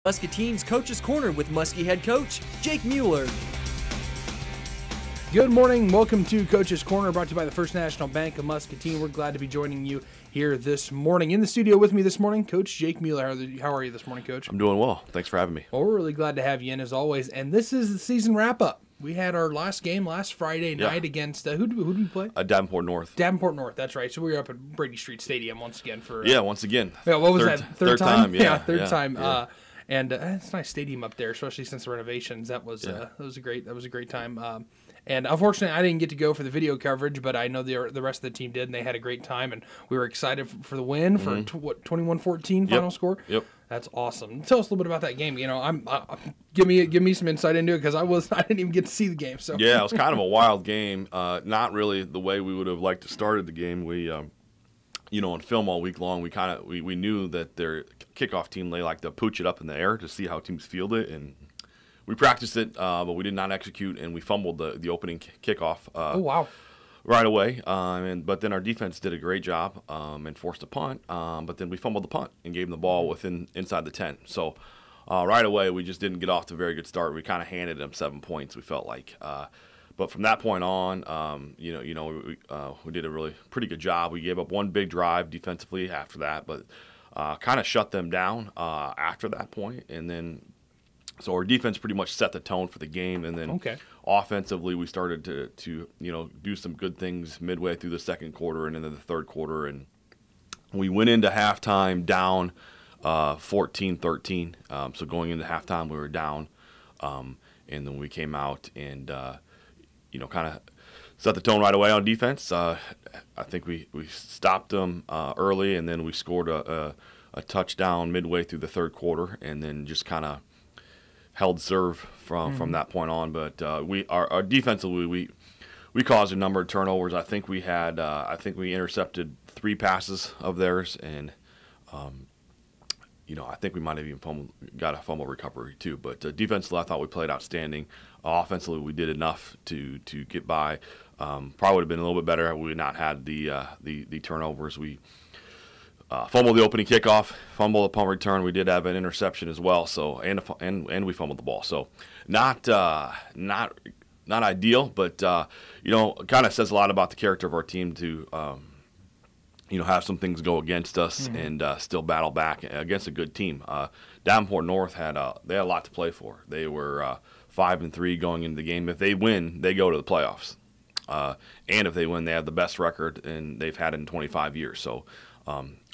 Muscatine's Coach's Corner with Muskie head coach Jake Mueller. Good morning. Welcome to Coach's Corner, brought to you by the First National Bank of Muscatine. We're glad to be joining you here this morning. In the studio with me this morning, Coach Jake Mueller. How are you this morning, Coach? I'm doing well. Thanks for having me. Well, we're really glad to have you in, as always. And this is the season wrap-up. We had our last game last Friday night against, who did we play? Davenport North. Davenport North, that's right. So we were up at Brady Street Stadium once again for... once again. Yeah, what was that? Third time? Third time. Yeah. And it's a nice stadium up there, especially since the renovations. That was a great time. And unfortunately, I didn't get to go for the video coverage, but I know the rest of the team did, and they had a great time. And we were excited for the win for 21-14 final score. Yep. That's awesome. Tell us a little bit about that game. You know, give me some insight into it, because I didn't even get to see the game. So yeah, it was kind of a wild game. Not really the way we would have liked to started the game. We on film all week long, we knew that their kickoff team, they like to pooch it up in the air to see how teams field it, and we practiced it, but we did not execute, and we fumbled the opening kickoff. Right away, but then our defense did a great job and forced a punt, but then we fumbled the punt and gave them the ball inside the 10. So right away, we just didn't get off to a very good start. We kind of handed them 7 points, we felt like. But from that point on, we did a really pretty good job. We gave up one big drive defensively after that, but kind of shut them down after that point. And then, so our defense pretty much set the tone for the game. And then offensively, we started to do some good things midway through the second quarter and into the third quarter. And we went into halftime down 14-13. So going into halftime, we were down. And then we came out and kind of set the tone right away on defense. I think we stopped them early, and then we scored a touchdown midway through the third quarter, and then just kind of held serve from that point on. But our defensively, we caused a number of turnovers. I think we intercepted 3 passes of theirs, and I think we might have even got a fumble recovery too. But defensively, I thought we played outstanding. Offensively, we did enough to get by. Probably would have been a little bit better had we not had the turnovers. We fumbled the opening kickoff, fumbled the punt return. We did have an interception as well. So and we fumbled the ball. So not ideal, but kind of says a lot about the character of our team to have some things go against us and still battle back against a good team. Davenport North had a lot to play for. They were 5-3 going into the game. If they win, they go to the playoffs. And if they win, they have the best record and they've had it in 25 years. So,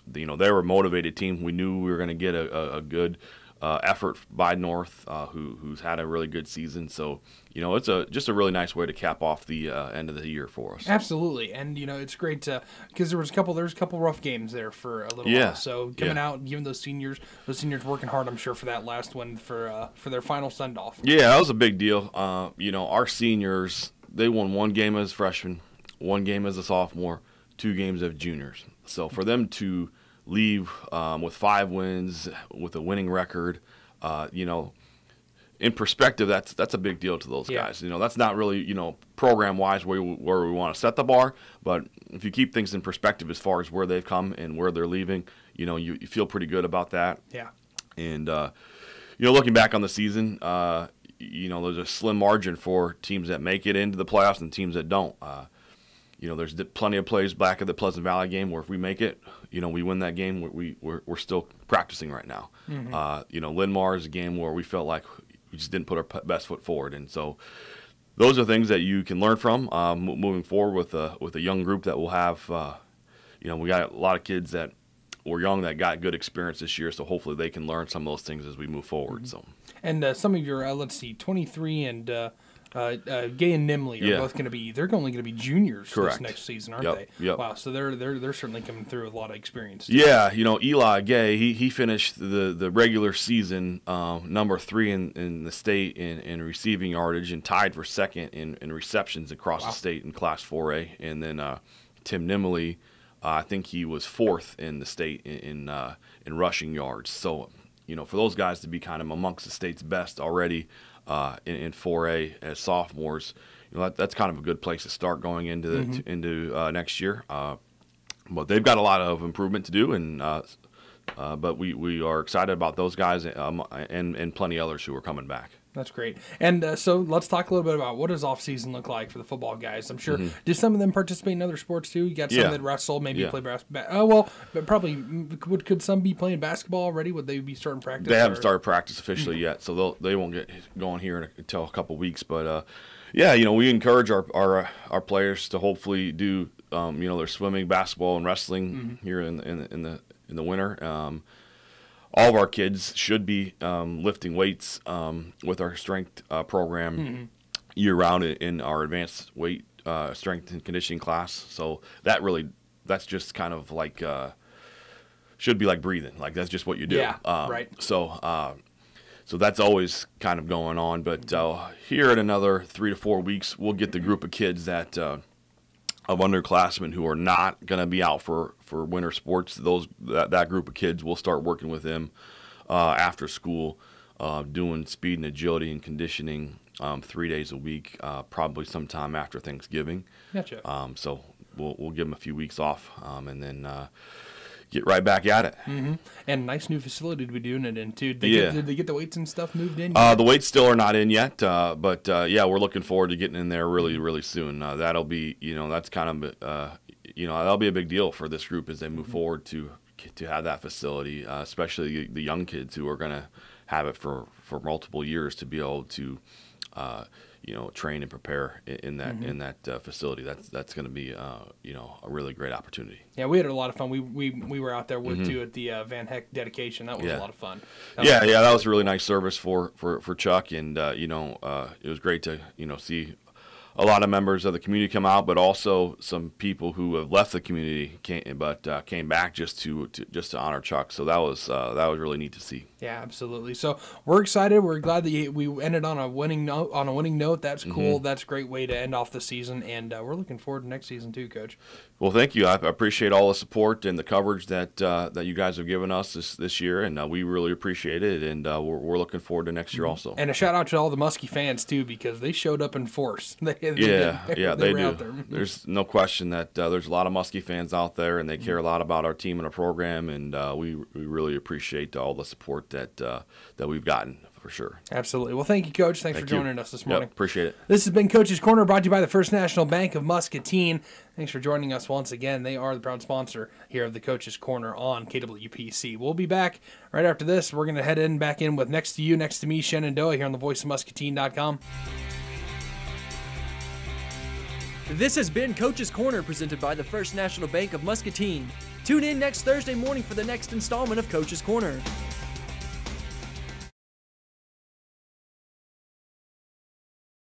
they were a motivated team. We knew we were going to get a good effort by North, who's had a really good season. So, it's just a really nice way to cap off the end of the year for us. Absolutely, and it's great because there was a couple rough games there for a little while. So coming out and giving those seniors working hard, I'm sure, for that last one for their final send off. Yeah, that was a big deal. Our seniors, they won 1 game as freshmen, 1 game as a sophomore, 2 games as juniors. So for them to leave with 5 wins, with a winning record, in perspective, that's a big deal to those guys. That's not really, program-wise where we want to set the bar, but if you keep things in perspective as far as where they've come and where they're leaving, you feel pretty good about that. Yeah. And, looking back on the season, there's a slim margin for teams that make it into the playoffs and teams that don't. There's plenty of plays back at the Pleasant Valley game where if we make it, we win that game. We're still practicing right now. Linn-Mar is a game where we felt like we just didn't put our best foot forward, and so those are things that you can learn from moving forward with a young group that we'll have. We got a lot of kids that were young that got good experience this year, so hopefully they can learn some of those things as we move forward. So, and some of your 23 and Gay and Nimley are both going to be. They're only going to be juniors this next season, aren't they? Yep. Wow. So they're certainly coming through with a lot of experience. Yeah. Eli Gay, he finished the regular season number 3 in the state in receiving yardage and tied for second in receptions across the state in Class 4A. And then Tim Nimley, I think he was 4th in the state in rushing yards. So for those guys to be kind of amongst the state's best already. In 4A as sophomores, that's kind of a good place to start going into next year. But they've got a lot of improvement to do, and But we are excited about those guys and plenty others who are coming back. That's great. And so let's talk a little bit about what does off season look like for the football guys. I'm sure. Do some of them participate in other sports too? You got some that wrestle, maybe play basketball. Oh well, but probably could some be playing basketball already? Would they be starting practice? They haven't started practice officially yet, so they won't get going here until a couple weeks. But we encourage our players to hopefully do their swimming, basketball, and wrestling here in the winter. All of our kids should be lifting weights with our strength program year-round in our advanced weight strength and conditioning class. So that's just kind of like should be like breathing. Like that's just what you do. Yeah, right. So that's always kind of going on. But here in another 3 to 4 weeks, we'll get the group of kids that of underclassmen who are not going to be out for winter sports. That group of kids, we'll start working with them after school, doing speed and agility and conditioning 3 days a week, probably sometime after Thanksgiving. Gotcha. So we'll give them a few weeks off and then get right back at it. And nice new facility to be doing it in too. Did they get the weights and stuff moved in? The weights still are not in yet, but we're looking forward to getting in there really, really soon. That'll be, that's kind of, that'll be a big deal for this group as they move forward to have that facility, especially the young kids who are going to have it for multiple years to be able to, train and prepare in that facility. That's going to be a really great opportunity. Yeah, we had a lot of fun. We were out there with you at the Van Heck dedication. That was a lot of fun. That was a really nice service for Chuck, and it was great to see a lot of members of the community come out, but also some people who have left the community came back just to honor Chuck. So that was really neat to see. Yeah, absolutely. So we're excited. We're glad that we ended on a winning note. That's cool. That's a great way to end off the season, and we're looking forward to next season too, Coach. Well, thank you. I appreciate all the support and the coverage that you guys have given us this year, and we really appreciate it. And we're looking forward to next year also. And a shout out to all the Muskie fans too, because they showed up in force. They do. There's no question that there's a lot of Muskie fans out there, and they care a lot about our team and our program, and we really appreciate all the support that we've gotten. For sure. Absolutely. Well, thank you, Coach. Thanks for joining us this morning. Yep, appreciate it. This has been Coach's Corner, brought to you by the First National Bank of Muscatine. Thanks for joining us once again. They are the proud sponsor here of the Coach's Corner on KWPC. We'll be back right after this. We're going to head back in with Next to You, Next to Me, Shenandoah here on the voiceofmuscatine.com. This has been Coach's Corner, presented by the First National Bank of Muscatine. Tune in next Thursday morning for the next installment of Coach's Corner.